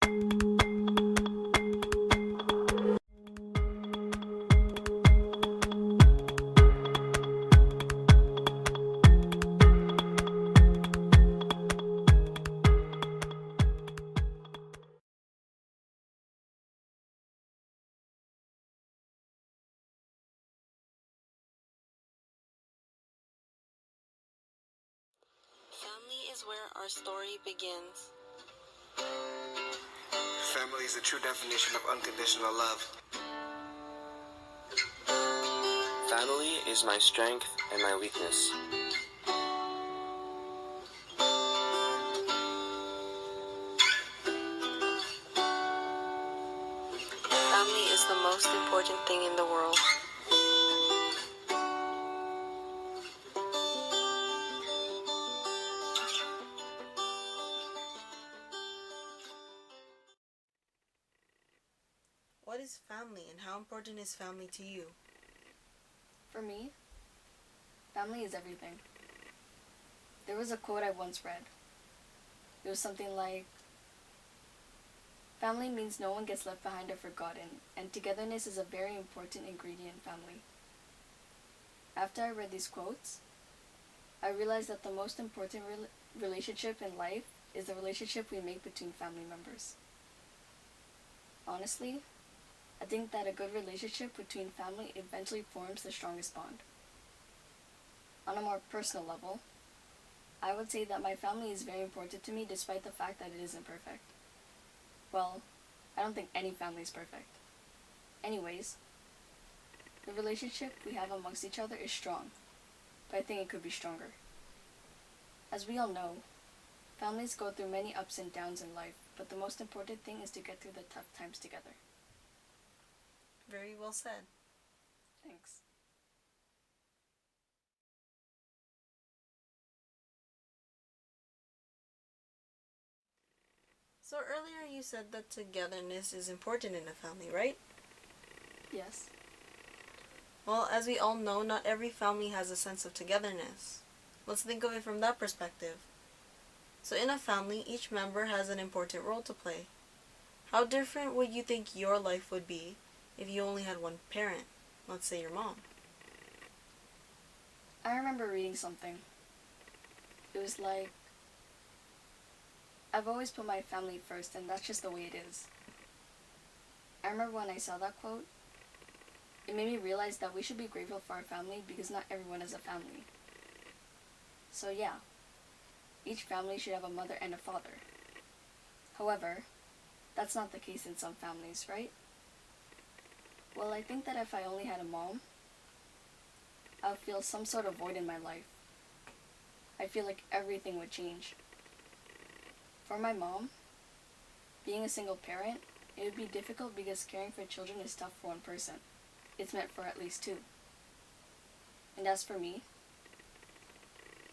Family is where our story begins. Family is the true definition of unconditional love. Family is my strength and my weakness. Family is the most important thing in the world. What is family and how important is family to you? For me, family is everything. There was a quote I once read. It was something like, "Family means no one gets left behind or forgotten, and togetherness is a very important ingredient in family." After I read these quotes, I realized that the most important relationship in life is the relationship we make between family members. Honestly, I think that a good relationship between family eventually forms the strongest bond. On a more personal level, I would say that my family is very important to me despite the fact that it isn't perfect. Well, I don't think any family is perfect. Anyways, the relationship we have amongst each other is strong, but I think it could be stronger. As we all know, families go through many ups and downs in life, but the most important thing is to get through the tough times together. Very well said. Thanks. So earlier you said that togetherness is important in a family, right? Yes. Well, as we all know, not every family has a sense of togetherness. Let's think of it from that perspective. So in a family, each member has an important role to play. How different would you think your life would be if you only had one parent? Let's say your mom. I remember reading something. It was like, I've always put my family first, and that's just the way it is. I remember when I saw that quote, it made me realize that we should be grateful for our family because not everyone has a family. So yeah, each family should have a mother and a father. However, that's not the case in some families, right? Well, I think that if I only had a mom, I would feel some sort of void in my life. I feel like everything would change. For my mom, being a single parent, it would be difficult because caring for children is tough for one person. It's meant for at least two. And as for me,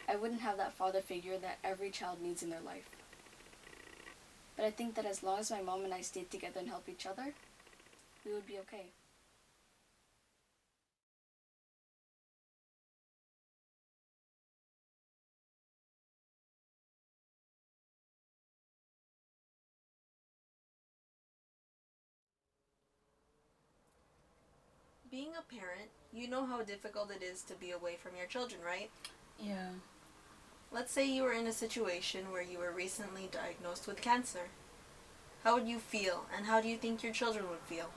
I wouldn't have that father figure that every child needs in their life. But I think that as long as my mom and I stayed together and helped each other, we would be okay. Being a parent, you know how difficult it is to be away from your children, right? Yeah. Let's say you were in a situation where you were recently diagnosed with cancer. How would you feel, and how do you think your children would feel?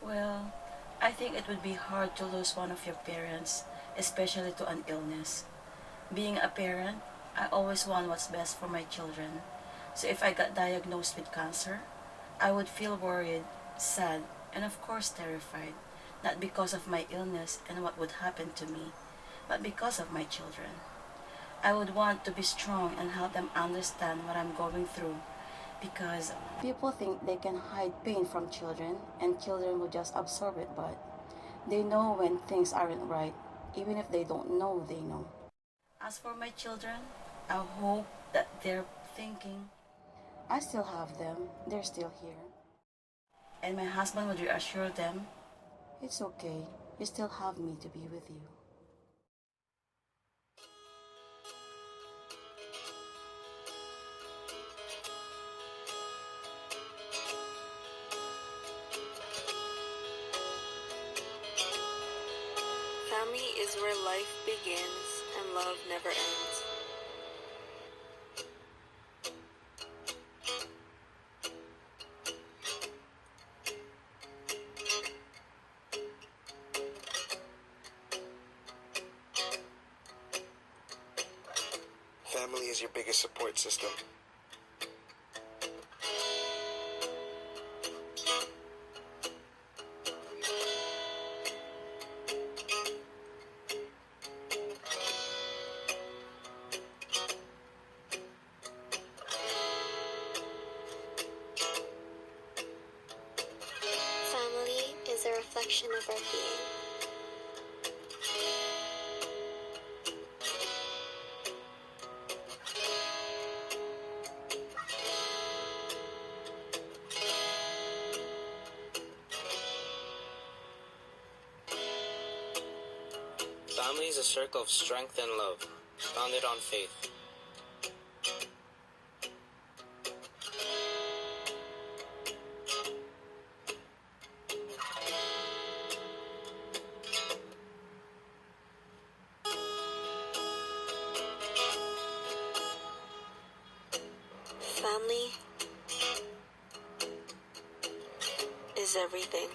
Well, I think it would be hard to lose one of your parents, especially to an illness. Being a parent, I always want what's best for my children. So if I got diagnosed with cancer, I would feel worried, sad, and of course terrified. Not because of my illness and what would happen to me, but because of my children. I would want to be strong and help them understand what I'm going through because people think they can hide pain from children and children will just absorb it, but they know when things aren't right, even if they don't know they know. As for my children, I hope that they're thinking, I still have them, they're still here. And my husband would reassure them, it's okay, you still have me to be with you. Family is where life begins and love never ends. Family is your biggest support system. Family is a reflection of our being. Family is a circle of strength and love, founded on faith. Family is everything.